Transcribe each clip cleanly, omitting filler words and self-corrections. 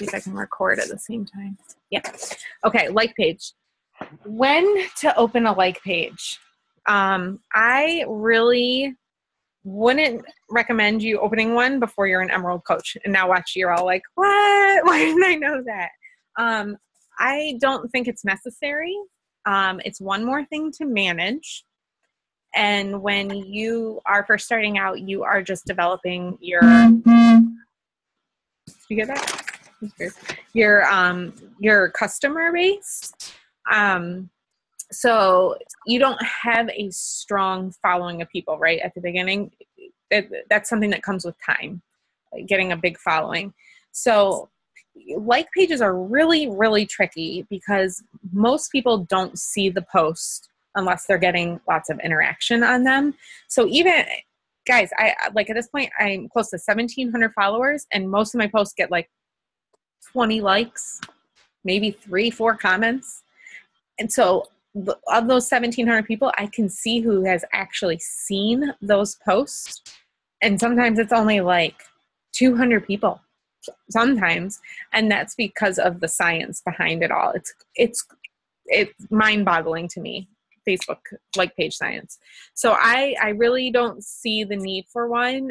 see if I can record at the same time. Yeah. Okay, like page. When to open a like page? I really wouldn't recommend you opening one before you're an Emerald coach. And now watch, you're all like, what? Why didn't I know that? I don't think it's necessary. It's one more thing to manage. And when you are first starting out, you are just developing your, you get that? Your customer base. So you don't have a strong following of people, right? At the beginning, that's something that comes with time, like getting a big following. So like pages are really, really tricky because most people don't see the post unless they're getting lots of interaction on them. So even guys, I like at this point, I'm close to 1,700 followers and most of my posts get like 20 likes, maybe 3-4 comments. And so of those 1,700 people, I can see who has actually seen those posts. And sometimes it's only like 200 people sometimes. And that's because of the science behind it all. It's mind-boggling to me, Facebook like page science. So I really don't see the need for one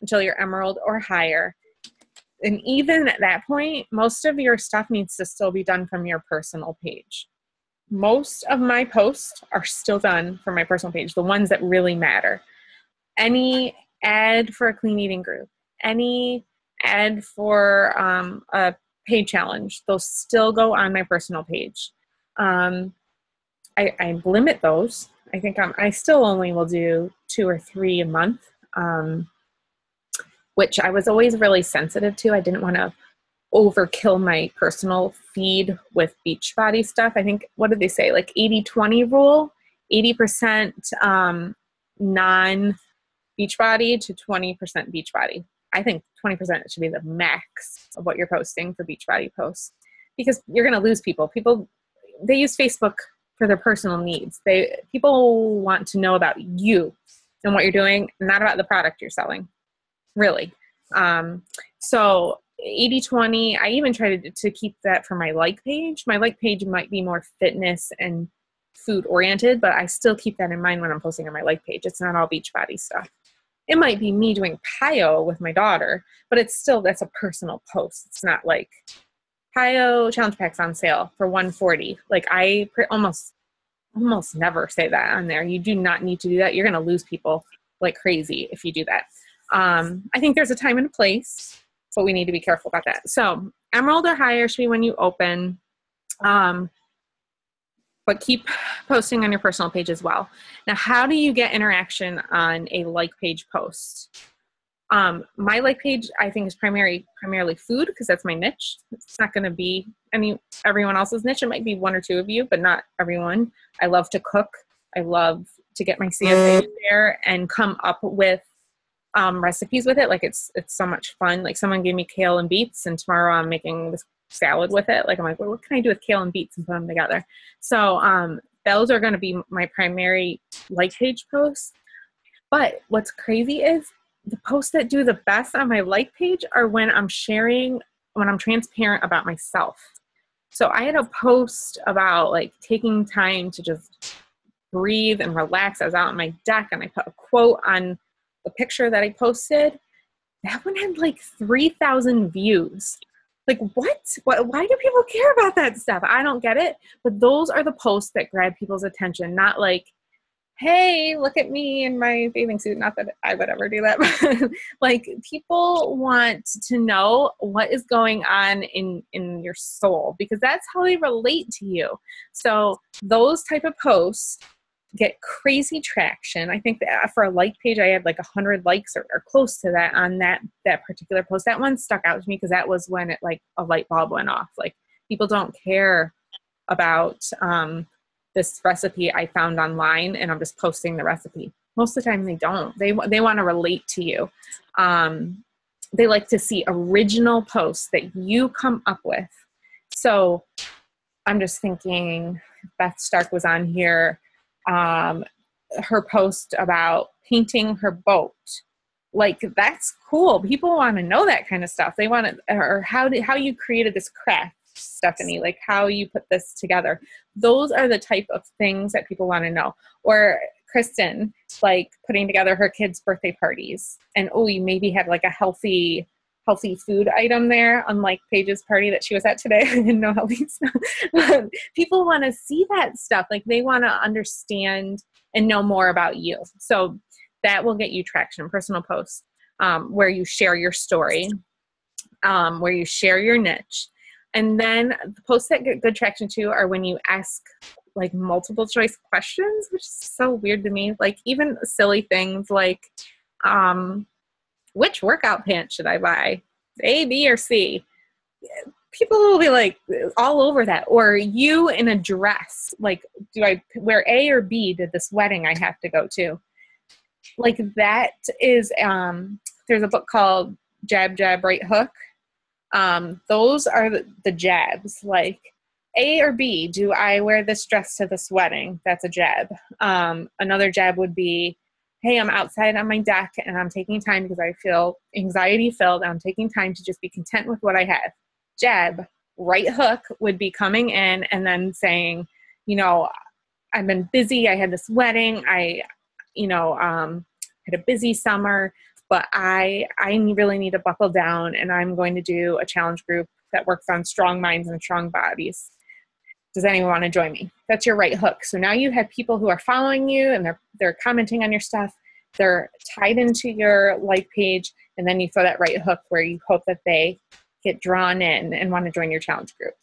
until you're Emerald or higher. And even at that point, most of your stuff needs to still be done from your personal page. Most of my posts are still done from my personal page, the ones that really matter. Any ad for a clean eating group, any ad for a paid challenge, those still go on my personal page. I limit those. I think I still only will do 2 or 3 a month, which I was always really sensitive to. I didn't want to overkill my personal feed with Beachbody stuff. I think, what did they say? Like 80-20 rule, 80% non-Beachbody to 20% Beachbody. I think 20% should be the max of what you're posting for Beachbody posts because you're going to lose people. People, they use Facebook for their personal needs. People want to know about you and what you're doing, not about the product you're selling, really. So 80-20, I even try to keep that for my like page. My like page might be more fitness and food oriented, but I still keep that in mind when I'm posting on my like page. It's not all Beachbody stuff. It might be me doing PiYo with my daughter, but that's a personal post. It's not like PiYo challenge packs on sale for $140. Like I almost never say that on there. You do not need to do that. You're going to lose people like crazy if you do that. I think there's a time and a place, but we need to be careful about that. So Emerald or higher should be when you open, but keep posting on your personal page as well. Now, how do you get interaction on a like page post? My like page, I think, is primarily food because that's my niche. It's not going to be everyone else's niche. It might be 1 or 2 of you, but not everyone. I love to cook. I love to get my CSA in there and come up with recipes with it. Like it's so much fun. Like someone gave me kale and beets and tomorrow I'm making this salad with it. Like I'm like, well, what can I do with kale and beets and put them together? So those are going to be my primary like page posts. But what's crazy is the posts that do the best on my like page are when I'm transparent about myself. So I had a post about like taking time to just breathe and relax. I was out on my deck and I put a quote on the picture that I posted. That one had like 3,000 views. Like what? Why do people care about that stuff? I don't get it. But those are the posts that grab people's attention, not like, hey, look at me in my bathing suit. Not that I would ever do that. But like people want to know what is going on in your soul because that's how they relate to you. So those type of posts get crazy traction. I think that for a like page, I had like 100 likes or close to that on that particular post. That one stuck out to me because that was when it like a light bulb went off. Like people don't care about this recipe I found online and I'm just posting the recipe. Most of the time they don't. They want to relate to you. They like to see original posts that you come up with. So I'm just thinking Beth Stark was on here. Her post about painting her boat. Like, that's cool. People want to know that kind of stuff. They want to, or how you created this craft, Stephanie, like how you put this together. Those are the type of things that people want to know. Or Kristen, like putting together her kids' birthday parties, and you maybe had like a healthy food item there, unlike Paige's party that she was at today. I didn't know healthy stuff. People want to see that stuff. Like, they want to understand and know more about you. So that will get you traction. Personal posts, where you share your story, where you share your niche. And then the posts that get good traction too are when you ask like multiple choice questions, which is so weird to me. Like, even silly things like, which workout pants should I buy? A, B, or C? People will be like all over that. Or you in a dress, like, do I wear A or B to this wedding I have to go to? Like, that is, there's a book called Jab, Jab, Right Hook. Those are the jabs. Like, A or B, do I wear this dress to this wedding? That's a jab. Another jab would be, hey, I'm outside on my deck and I'm taking time because I feel anxiety filled. I'm taking time to just be content with what I have. Jab. Right hook would be coming in and then saying, I've been busy. I had this wedding. I had a busy summer, but I really need to buckle down, and I'm going to do a challenge group that works on strong minds and strong bodies. Does anyone want to join me? That's your right hook. So now you have people who are following you and they're commenting on your stuff. They're tied into your like page, and then you throw that right hook where you hope that they get drawn in and want to join your challenge group.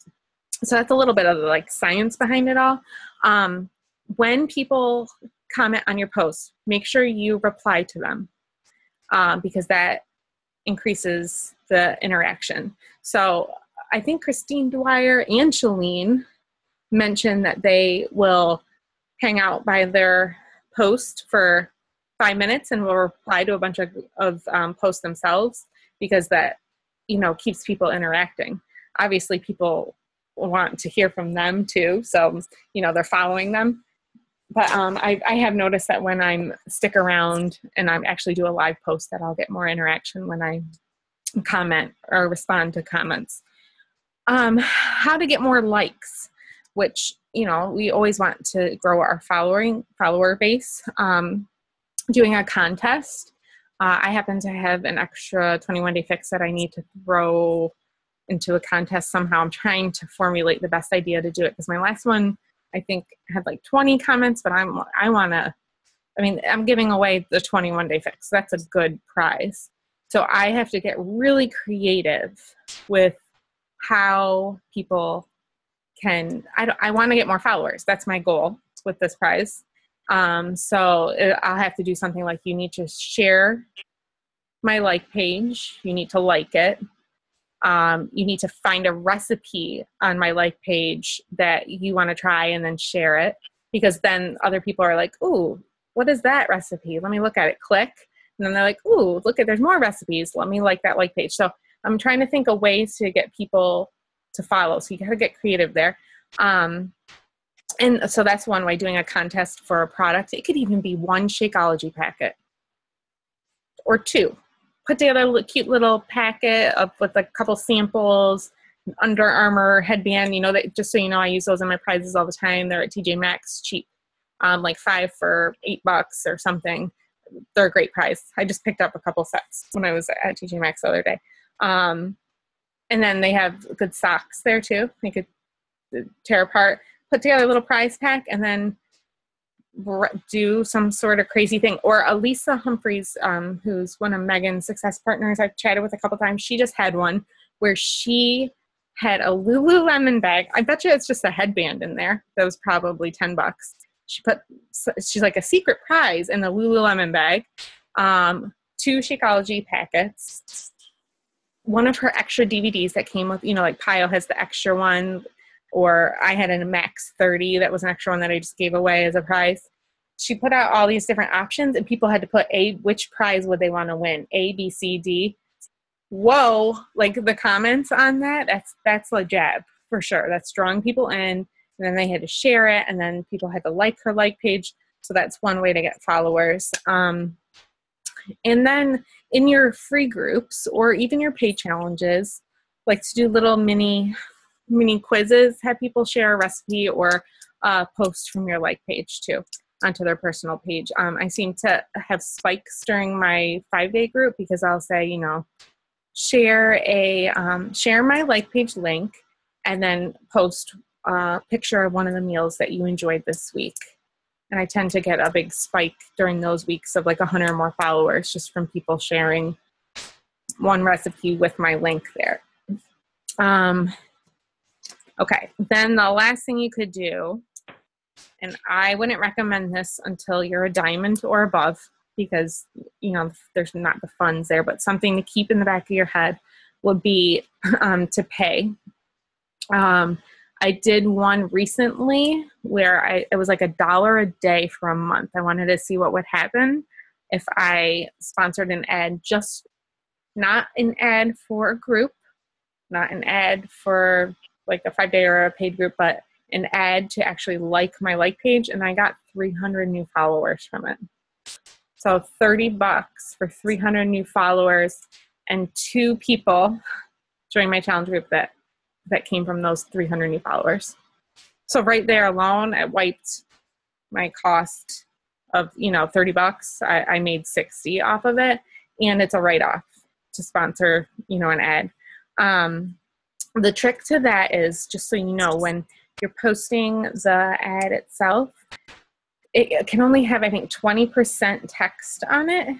So that's a little bit of the like science behind it all. When people comment on your posts, make sure you reply to them, because that increases the interaction. So I think Christine Dwyer and Shalene mentioned that they will hang out by their post for 5 minutes and will reply to a bunch of posts themselves, because that, keeps people interacting. Obviously, people want to hear from them too, so, they're following them. But I have noticed that when I stick around and I actually do a live post, that I'll get more interaction when I comment or respond to comments. How to get more likes, which, we always want to grow our follower base. Doing a contest. I happen to have an extra 21-day fix that I need to throw into a contest somehow. I'm trying to formulate the best idea to do it, because my last one, I think, had like 20 comments, but I'm giving away the 21-day fix. That's a good prize. So I have to get really creative with how people can, I want to get more followers. That's my goal with this prize. So I'll have to do something like, you need to share my like page. You need to like it. You need to find a recipe on my like page that you want to try and then share it, because then other people are like, ooh, what is that recipe? Let me look at it. Click. And then they're like, ooh, there's more recipes. Let me like that like page. So I'm trying to think of ways to get people to follow. So you got to get creative there. And so that's one way, doing a contest for a product. It could even be one Shakeology packet or two. Put together a cute little packet with a couple samples, an Under Armour headband. That, just so you know, I use those in my prizes all the time. They're at TJ Maxx, cheap, like 5 for $8 or something. They're a great price. I just picked up a couple sets when I was at TJ Maxx the other day. And then they have good socks there too. You could tear apart, put together a little prize pack, and then do some sort of crazy thing. Or Elisa Humphreys, who's one of Megan's success partners I've chatted with a couple times, she just had one where she had a Lululemon bag. I bet you it's just a headband in there. That was probably $10. She's like a secret prize in the Lululemon bag. 2 Shakeology packets, one of her extra DVDs that came with, like Pio has the extra one, or I had a Max 30 that was an extra one that I just gave away as a prize. She put out all these different options, and people had to put which prize would they want to win, A, B, C, D. Whoa, like the comments on that's a jab for sure. That's drawing people in, and then they had to share it, and then people had to like her like page. So that's one way to get followers. And then in your free groups or even your paid challenges, like to do little mini quizzes, have people share a recipe or post from your like page too onto their personal page. I seem to have spikes during my 5-day group because I'll say, you know, share my like page link and then post a picture of one of the meals that you enjoyed this week. And I tend to get a big spike during those weeks of like 100 or more followers just from people sharing one recipe with my link there. Okay, then the last thing you could do, and I wouldn't recommend this until you're a diamond or above because, you know, there's not the funds there, but something to keep in the back of your head would be to pay. I did one recently where it was like $1 a day for a month. I wanted to see what would happen if I sponsored an ad, just not an ad for a group, not an ad for like a 5-day or a paid group, but an ad to actually like my like page. And I got 300 new followers from it. So $30 for 300 new followers and 2 people joined my challenge group that came from those 300 new followers. So right there alone, it wiped my cost of, you know, $30. I made 60 off of it, and it's a write-off to sponsor, you know, an ad. The trick to that is, just so you know, when you're posting the ad itself, it can only have, I think, 20% text on it,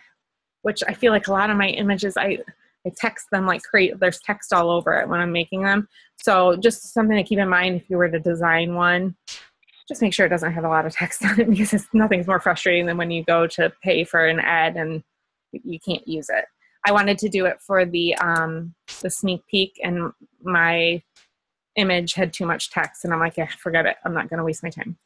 which I feel like a lot of my images, I text them like crazy. There's text all over it when I'm making them. So just something to keep in mind if you were to design one, just make sure it doesn't have a lot of text on it, because nothing's more frustrating than when you go to pay for an ad and you can't use it. I wanted to do it for the sneak peek, and my image had too much text, and I'm like, yeah, forget it. I'm not going to waste my time.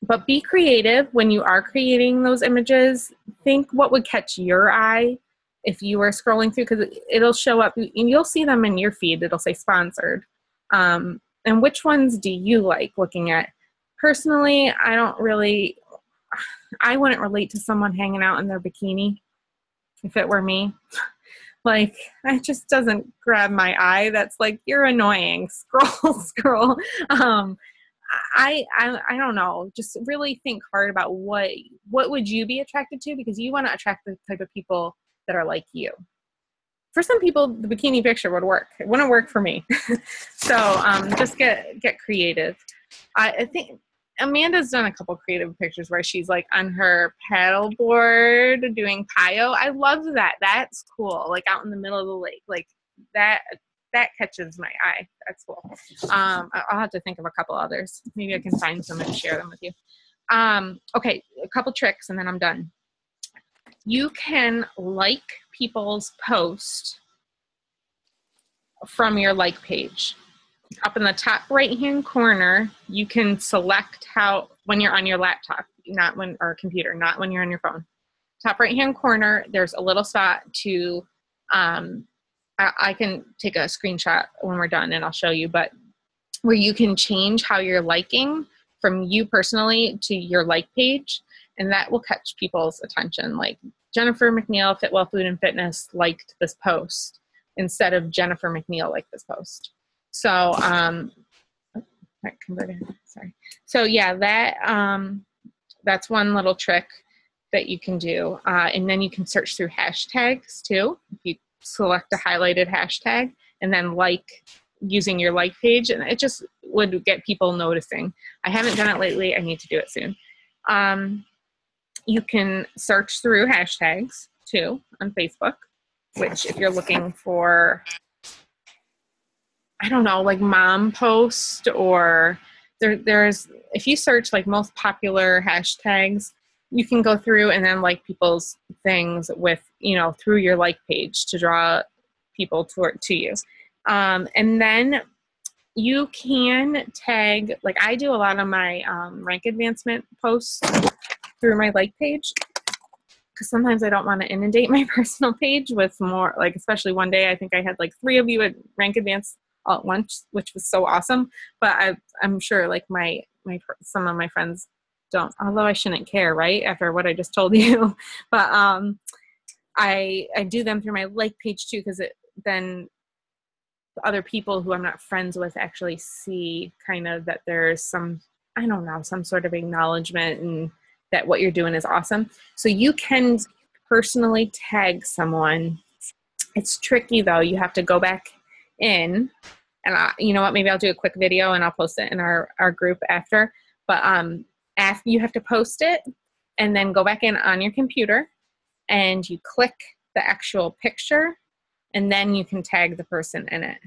But be creative when you are creating those images. Think what would catch your eye if you were scrolling through, because it'll show up and you'll see them in your feed. It'll say sponsored. And which ones do you like looking at? Personally, I wouldn't relate to someone hanging out in their bikini if it were me. Like, it just doesn't grab my eye. That's like, you're annoying. Scroll. I don't know. Just really think hard about what would you be attracted to, because you want to attract the type of people that are like you. For some people, the bikini picture would work. It wouldn't work for me. So just get creative. I think Amanda's done a couple creative pictures where she's like on her paddleboard doing Pio. I love that. That's cool. Like out in the middle of the lake. Like that catches my eye. That's cool. I'll have to think of a couple others. Maybe I can find some and share them with you. Okay, a couple tricks and then I'm done. You can like people's posts from your like page. Up in the top right-hand corner, you can select when you're on your laptop, or computer, not when you're on your phone. Top right-hand corner, there's a little spot to, I can take a screenshot when we're done and I'll show you, but where you can change how you're liking from you personally to your like page, and that will catch people's attention. Like Jennifer McNeil, Fit Well Food and Fitness, liked this post instead of Jennifer McNeil liked this post. So, sorry. So yeah, that's one little trick that you can do. And then you can search through hashtags too. If you select a highlighted hashtag and then using your like page, and it just would get people noticing. I haven't done it lately. I need to do it soon. You can search through hashtags too on Facebook, which if you're looking for, I don't know, like mom post, or there's, if you search like most popular hashtags, you can go through and then like people's things with, through your like page to draw people to you. And then you can tag, like I do a lot of my rank advancement posts through my like page, because sometimes I don't want to inundate my personal page with more, like especially one day I think I had like 3 of you at rank advance all at once, which was so awesome. But I'm sure like some of my friends don't, although I shouldn't care, right? After what I just told you. But I do them through my like page too, because then other people who I'm not friends with actually see kind of that there's some, I don't know, some sort of acknowledgement and that what you're doing is awesome. So you can personally tag someone. It's tricky though. You have to go back in and you know what, maybe I'll do a quick video and I'll post it in our group after. But after you have to post it and then go back in on your computer and you click the actual picture and then you can tag the person in it.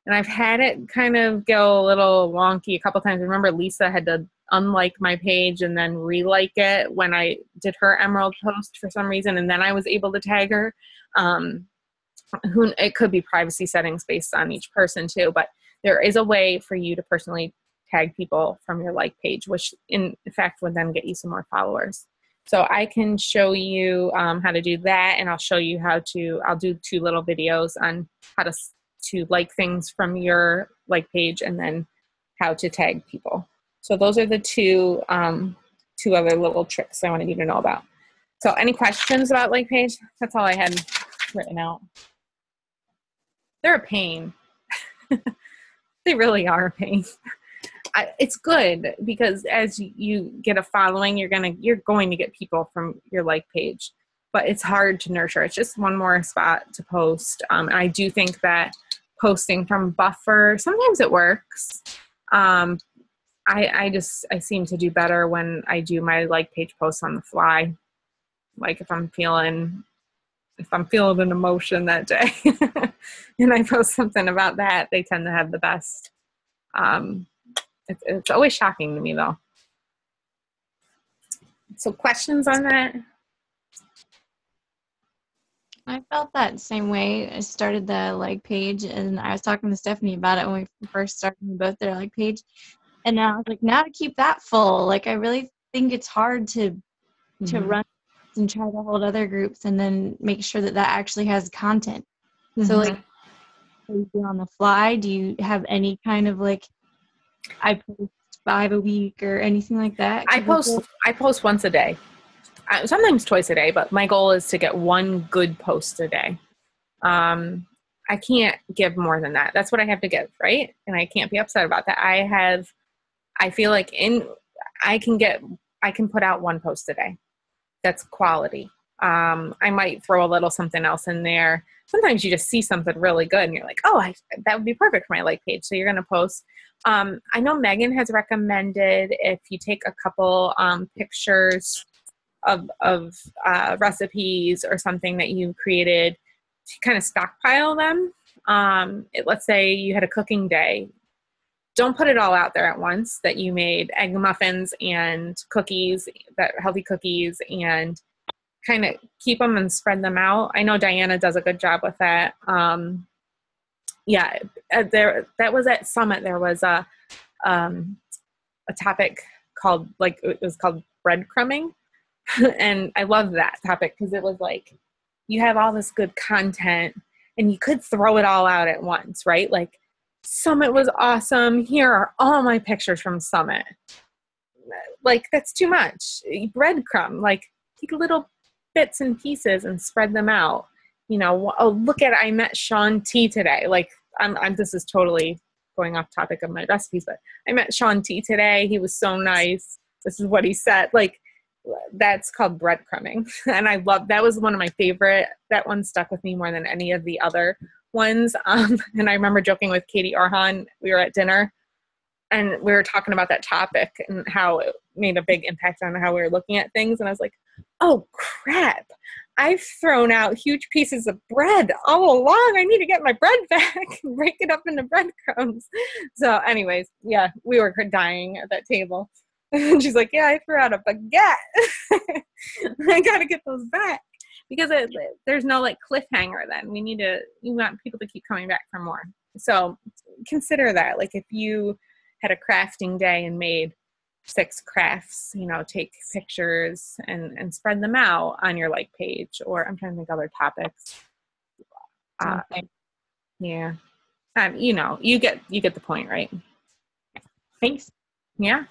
And I've had it kind of go a little wonky a couple times. I remember Lisa had to unlike my page and then relike it when I did her Emerald post for some reason, and then I was able to tag her. It could be privacy settings based on each person too, but there is a way for you to personally tag people from your like page, which in fact would then get you some more followers. So I can show you how to do that, and I'll show you I'll do 2 little videos on how to like things from your like page and then how to tag people. So those are the two other little tricks I wanted you to know about. So any questions about like page? That's all I had written out. They're a pain. They really are a pain. It's good because as you get a following, you're going to get people from your like page, but it's hard to nurture. It's just one more spot to post. And I do think that posting from Buffer, sometimes it works. I seem to do better when I do my like page posts on the fly. Like if I'm feeling an emotion that day and I post something about that, they tend to have the best. It's always shocking to me though. So questions on that? I felt that same way. I started the like page and I was talking to Stephanie about it when we first started both their like page. And now I was like, now to keep that full, like I really think it's hard to run and try to hold other groups and then make sure that actually has content. So like, are you doing on the fly? Do you have any kind of like, I post 5 a week or anything like that? I post once a day. Sometimes twice a day, but my goal is to get 1 good post a day. I can't give more than that. That's what I have to give, right? And I can't be upset about that. I feel like I can put out 1 post a day. That's quality. I might throw a little something else in there. Sometimes you just see something really good and you're like, oh, that would be perfect for my like page. So you're going to post. I know Megan has recommended if you take a couple pictures of recipes or something that you created to kind of stockpile them. Let's say you had a cooking day. Don't put it all out there at once that you made egg muffins and cookies, that healthy cookies, and kind of keep them and spread them out. I know Diana does a good job with that. That was at Summit. There was a topic called breadcrumbing. And I love that topic because it was like, you have all this good content and you could throw it all out at once, right? Like, Summit was awesome. Here are all my pictures from Summit. Like, that's too much. Breadcrumb, like, take little bits and pieces and spread them out. You know, oh, look at, I met Sean T today. Like, this is totally going off topic of my recipes, but I met Sean T today. He was so nice. This is what he said. Like, that's called breadcrumbing. And I love, that was one of my favorite. That one stuck with me more than any of the other ones. And I remember joking with Katie Orhan. We were at dinner and we were talking about that topic and how it made a big impact on how we were looking at things. And I was like, oh crap, I've thrown out huge pieces of bread all along. I need to get my bread back and break it up into breadcrumbs. So anyways, yeah, we were dying at that table. And she's like, yeah, I threw out a baguette. I got to get those back. Because there's no like cliffhanger then. You want people to keep coming back for more. So consider that. Like if you had a crafting day and made 6 crafts, you know, take pictures and spread them out on your like page, or I'm trying to think other topics. Yeah. You know, you get the point, right? Thanks. Yeah.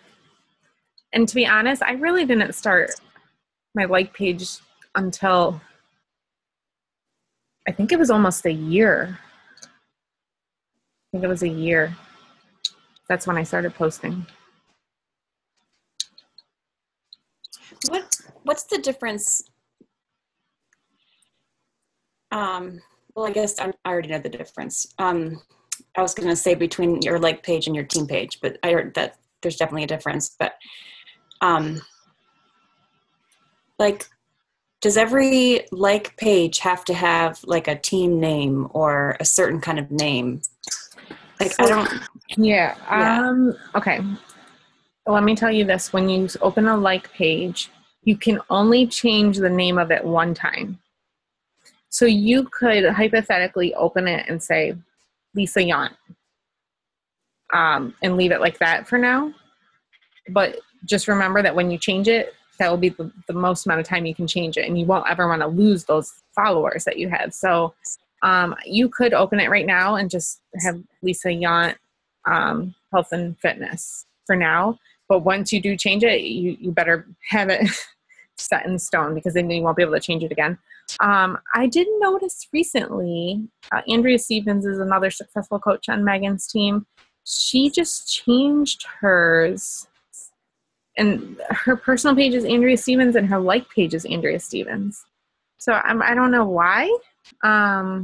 And to be honest, I really didn't start my like page until I think it was almost a year. I think it was a year. That's when I started posting. What's the difference? Well, I guess I already know the difference. I was going to say between your like page and your team page, but I heard that there's definitely a difference. But like, does every like page have to have like a team name or a certain kind of name? Like, I don't. Yeah. Okay. Let me tell you this. When you open a like page, you can only change the name of it one time. So you could hypothetically open it and say Lisa Yant, and leave it like that for now. But just remember that when you change it, that will be the most amount of time you can change it, and you won't ever want to lose those followers that you have. So you could open it right now and just have Lisa Yant Health and Fitness for now. But once you do change it, you better have it set in stone, because then you won't be able to change it again. I did notice recently, Andrea Stevens is another successful coach on Megan's team. She just changed hers, and her personal page is Andrea Stevens and her like page is Andrea Stevens. So I don't know why. I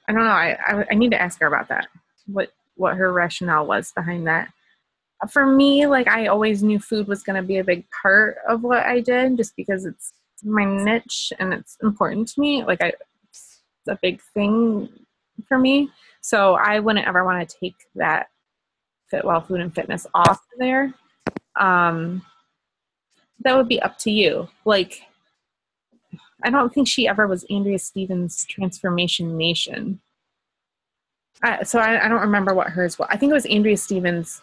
don't know. I need to ask her about that. What her rationale was behind that. For me, like, I always knew food was going to be a big part of what I did, just because it's my niche and it's important to me. Like, it's a big thing for me. So I wouldn't ever want to take that Fitwell Food and Fitness off there. That would be up to you. Like, I don't think she ever was Andrea Stevens Transformation Nation. So I don't remember what hers was. I think it was Andrea Stevens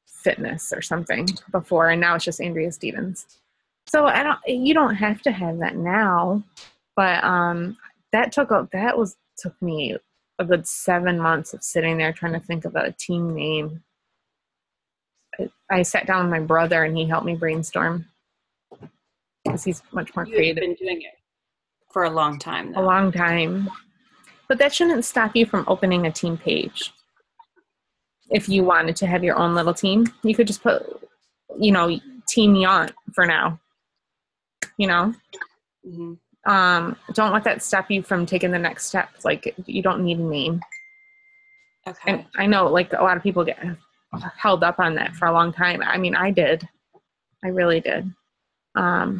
Fitness or something before, and now it's just Andrea Stevens. So you don't have to have that now, but that took me a good 7 months of sitting there trying to think of a team name. I sat down with my brother and he helped me brainstorm, because he's much more creative. You've been doing it for a long time, though. A long time. But that shouldn't stop you from opening a team page. If you wanted to have your own little team, you could just put, Team Yant for now. Mm-hmm. Don't let that stop you from taking the next step. Like, you don't need a name. Okay. And I know, like, a lot of people get held up on that for a long time. I mean, I did. I really did.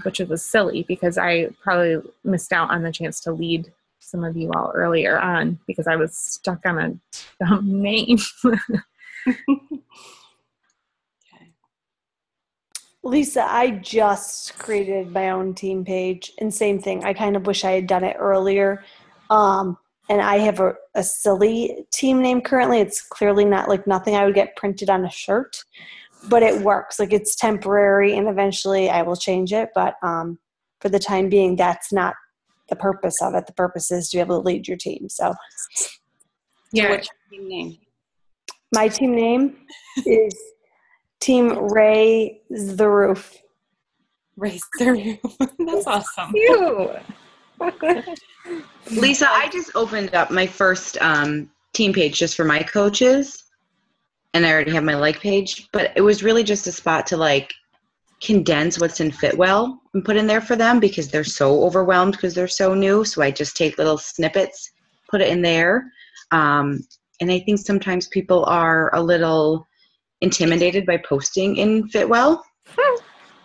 Which was silly, because I probably missed out on the chance to lead some of you all earlier on, because I was stuck on a dumb name. Okay. Lisa, I just created my own team page, and same thing. I kind of wish I had done it earlier. And I have a silly team name currently. It's clearly not like nothing I would get printed on a shirt, but it works. Like, it's temporary, and eventually I will change it. But for the time being, that's not the purpose of it. The purpose is to be able to lead your team. So Yeah. So what's your team name? My team name is Team Raise the Roof. Raise the Roof. That's awesome. Cute. Lisa, I just opened up my first team page just for my coaches, and I already have my like page, but it was really just a spot to like condense what's in Fitwell and put in there for them, because they're so overwhelmed because they're so new. So I just take little snippets, put it in there. And I think sometimes people are a little intimidated by posting in Fitwell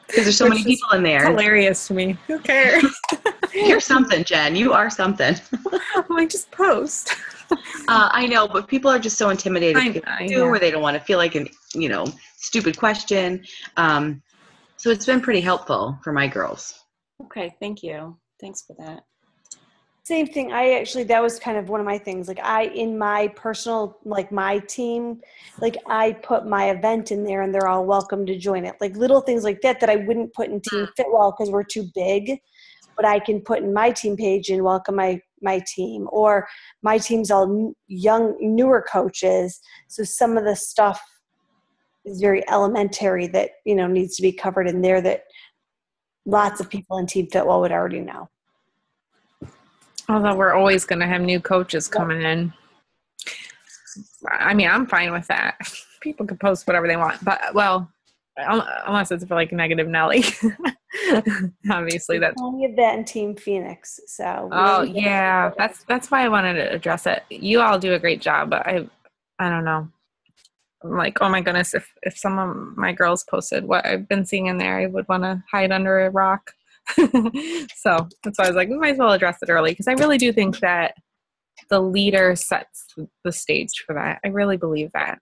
because there's so many people in there. Hilarious to me. Who cares? You're something, Jen. You are something. I just post. I know, but people are just so intimidated or they don't want to feel like an stupid question. So it's been pretty helpful for my girls. Okay, thank you. Thanks for that. Same thing. That was kind of one of my things. Like, in my personal, like, my team, like, I put my event in there and they're all welcome to join it. Like, little things like that I wouldn't put in Team Fitwell because we're too big, but I can put in my team page and welcome my team. Or my team's all young, newer coaches. So some of the stuff, is very elementary that, needs to be covered in there that lots of people in Team Fitwell would already know. Although we're always going to have new coaches coming in. I mean, I'm fine with that. People can post whatever they want, but unless it's for like negative Nelly. Obviously that's plenty of that in Team Phoenix. So yeah, that's why I wanted to address it. You all do a great job, but I don't know. I'm like, oh my goodness, if some of my girls posted what I've been seeing in there, I would want to hide under a rock. So that's why I was like, we might as well address it early, because I really do think that the leader sets the stage for that. I really believe that.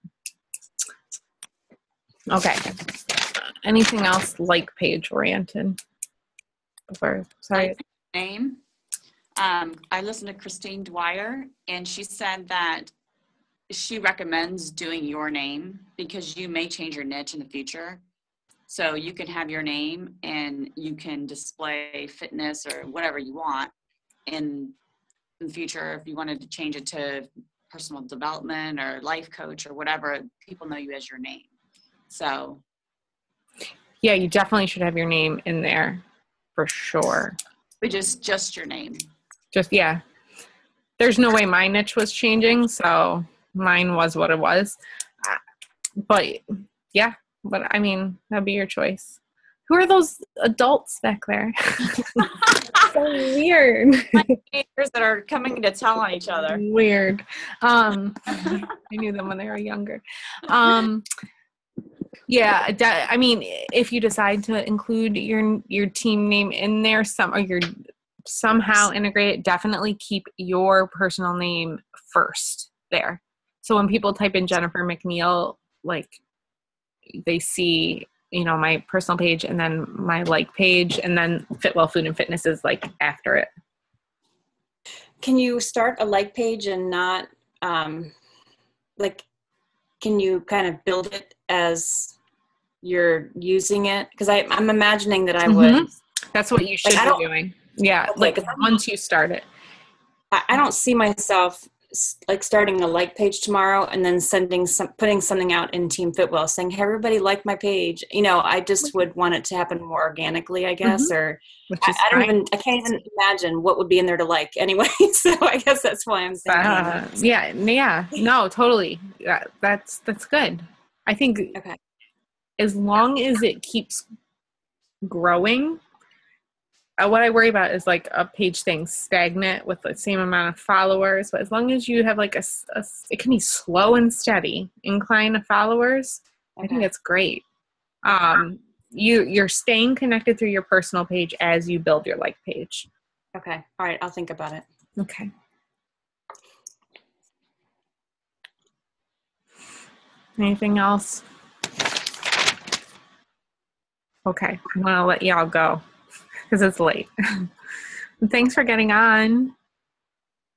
Okay. Anything else like page oriented? Sorry. Name. I listened to Christine Dwyer, and she said that she recommends doing your name because you may change your niche in the future. So you can have your name and you can display fitness or whatever you want in the future. If you wanted to change it to personal development or life coach or whatever, people know you as your name. So yeah, you definitely should have your name in there for sure. But just your name. Yeah. There's no way my niche was changing, so mine was what it was. But yeah, but I mean, that'd be your choice. Who are those adults back there? So weird. Neighbors that are coming to tell on each other. Weird. I knew them when they were younger. Yeah, I mean, if you decide to include your team name in there, somehow integrate it, definitely keep your personal name first there. So when people type in Jennifer McNeil, like they see, my personal page and then my like page, and then Fitwell Food and Fitness is like after it. Can you start a like page and not can you kind of build it as you're using it? Because I'm imagining that I would. That's what you should be doing. Yeah, like once you start it. I don't see myself like starting a like page tomorrow and then putting something out in Team Fitwell saying, hey, everybody like my page. I just would want it to happen more organically, I guess, or I can't even imagine what would be in there to like anyway. So I guess that's why I'm thinking. Yeah. No, totally. That's good. I think as long as it keeps growing, what I worry about is like a page staying stagnant with the same amount of followers. But as long as you have like it can be slow and steady incline of followers, I think it's great. You're staying connected through your personal page as you build your like page. Okay. All right. I'll think about it. Okay. Anything else? Okay. I'm going to let y'all go because it's late. Thanks for getting on.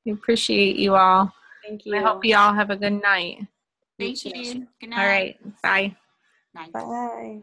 We appreciate you all. Thank you. I hope you all have a good night. Thank you. Good night. All right. Bye. Night. Bye.